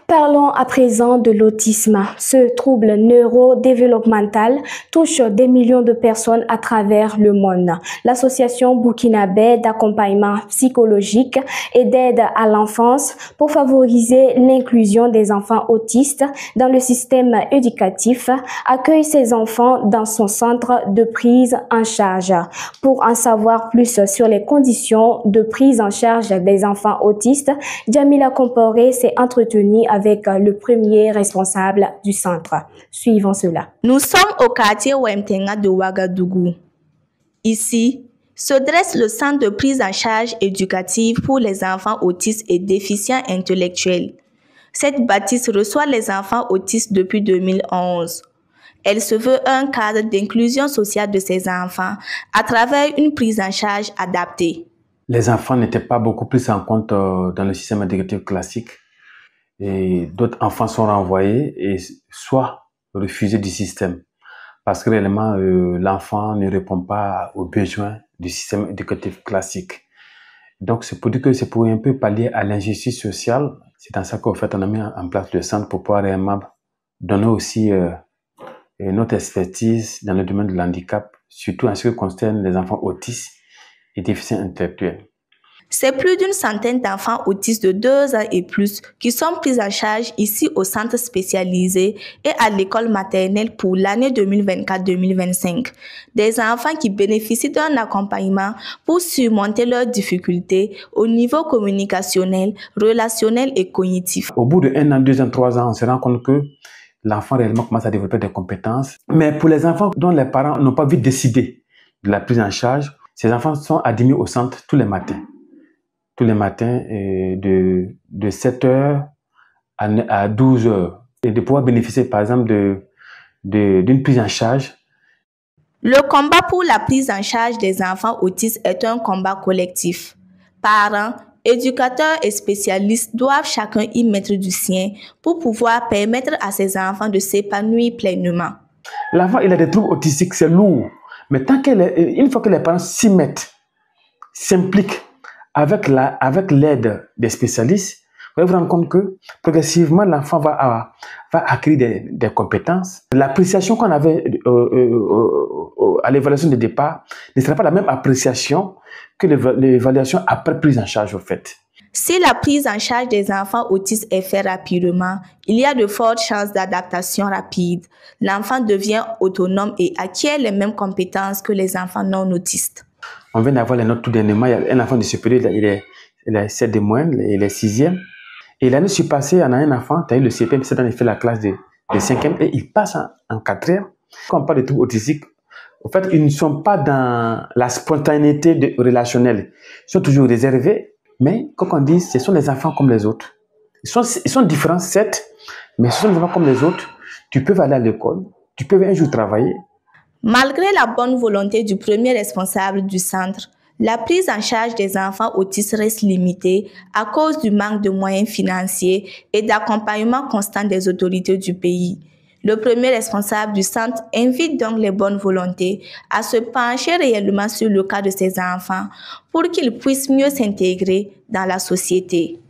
Parlons à présent de l'autisme. Ce trouble neurodéveloppemental touche des millions de personnes à travers le monde. L'Association burkinabé d'accompagnement psychologique et d'aide à l'enfance pour favoriser l'inclusion des enfants autistes dans le système éducatif accueille ces enfants dans son centre de prise en charge. Pour en savoir plus sur les conditions de prise en charge des enfants autistes, Jamila Comporé s'est entretenue avec le premier responsable du centre. Suivons cela. Nous sommes au quartier Wemtenga de Ouagadougou. Ici se dresse le centre de prise en charge éducative pour les enfants autistes et déficients intellectuels. Cette bâtisse reçoit les enfants autistes depuis 2011. Elle se veut un cadre d'inclusion sociale de ces enfants à travers une prise en charge adaptée. Les enfants n'étaient pas beaucoup pris en compte dans le système éducatif classique. Et d'autres enfants sont renvoyés et soit refusés du système parce que réellement l'enfant ne répond pas aux besoins du système éducatif classique. Donc c'est pour dire que c'est pour un peu pallier à l'injustice sociale. C'est dans ça qu'en fait on a mis en place le centre pour pouvoir réellement donner aussi notre expertise dans le domaine de l'handicap, surtout en ce qui concerne les enfants autistes et déficients intellectuels. C'est plus d'une centaine d'enfants autistes de 2 ans et plus qui sont pris en charge ici au centre spécialisé et à l'école maternelle pour l'année 2024-2025. Des enfants qui bénéficient d'un accompagnement pour surmonter leurs difficultés au niveau communicationnel, relationnel et cognitif. Au bout de 1 an, 2 ans, 3 ans, on se rend compte que l'enfant réellement commence à développer des compétences. Mais pour les enfants dont les parents n'ont pas vite décidé de la prise en charge, ces enfants sont admis au centre tous les matins. Tous les matins de 7h à 12h. Et de pouvoir bénéficier par exemple d'une prise en charge. Le combat pour la prise en charge des enfants autistes est un combat collectif. Parents, éducateurs et spécialistes doivent chacun y mettre du sien pour pouvoir permettre à ces enfants de s'épanouir pleinement. L'enfant, il a des troubles autistiques, c'est lourd. Mais une fois que les parents s'y mettent, s'impliquent, avec l'aide des spécialistes, vous allez vous rendre compte que progressivement, l'enfant va acquérir des compétences. L'appréciation qu'on avait à l'évaluation de départ ne sera pas la même appréciation que l'évaluation après prise en charge au fait. Si la prise en charge des enfants autistes est faite rapidement, il y a de fortes chances d'adaptation rapide. L'enfant devient autonome et acquiert les mêmes compétences que les enfants non autistes. On vient d'avoir les notes tout dernièrement. Il y a un enfant de supérieur, il est 7 de moyenne, il est 6e. Et l'année passée, on a un enfant, tu as eu le CPM, c'est dans fait la classe de 5e et il passe en 4e. Quand on parle de troubles autistiques, en fait, ils ne sont pas dans la spontanéité relationnelle. Ils sont toujours réservés, mais comme on dit, ce sont des enfants comme les autres. Ils sont différents, certes, mais ce sont des enfants comme les autres. Tu peux aller à l'école, tu peux un jour travailler. Malgré la bonne volonté du premier responsable du centre, la prise en charge des enfants autistes reste limitée à cause du manque de moyens financiers et d'accompagnement constant des autorités du pays. Le premier responsable du centre invite donc les bonnes volontés à se pencher réellement sur le cas de ces enfants pour qu'ils puissent mieux s'intégrer dans la société.